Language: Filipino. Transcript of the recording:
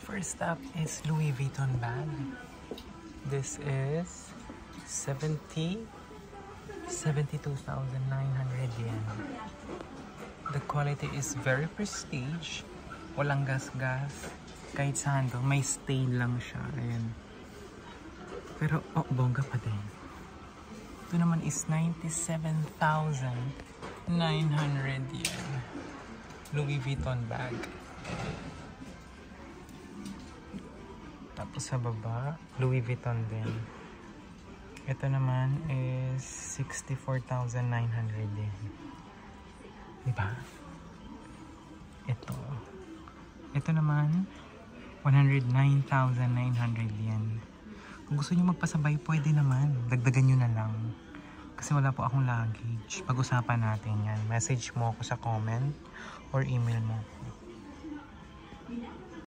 First up is Louis Vuitton bag. This is 72,900 yen. The quality is very prestige. Walang gas-gas. Kahit sa handle, may stain lang siya. Ayan. Pero, oh, bongga pa din. Ito naman is 97,900 yen. Louis Vuitton bag. Tapos sa baba, Louis Vuitton din. Ito naman is 64,900 yen. Diba? Ito naman, 109,900 yen. Kung gusto nyo magpasabay, pwede naman. Dagdagan nyo na lang. Kasi wala po akong luggage. Pag-usapan natin yan. Message mo ako sa comment or email mo ako.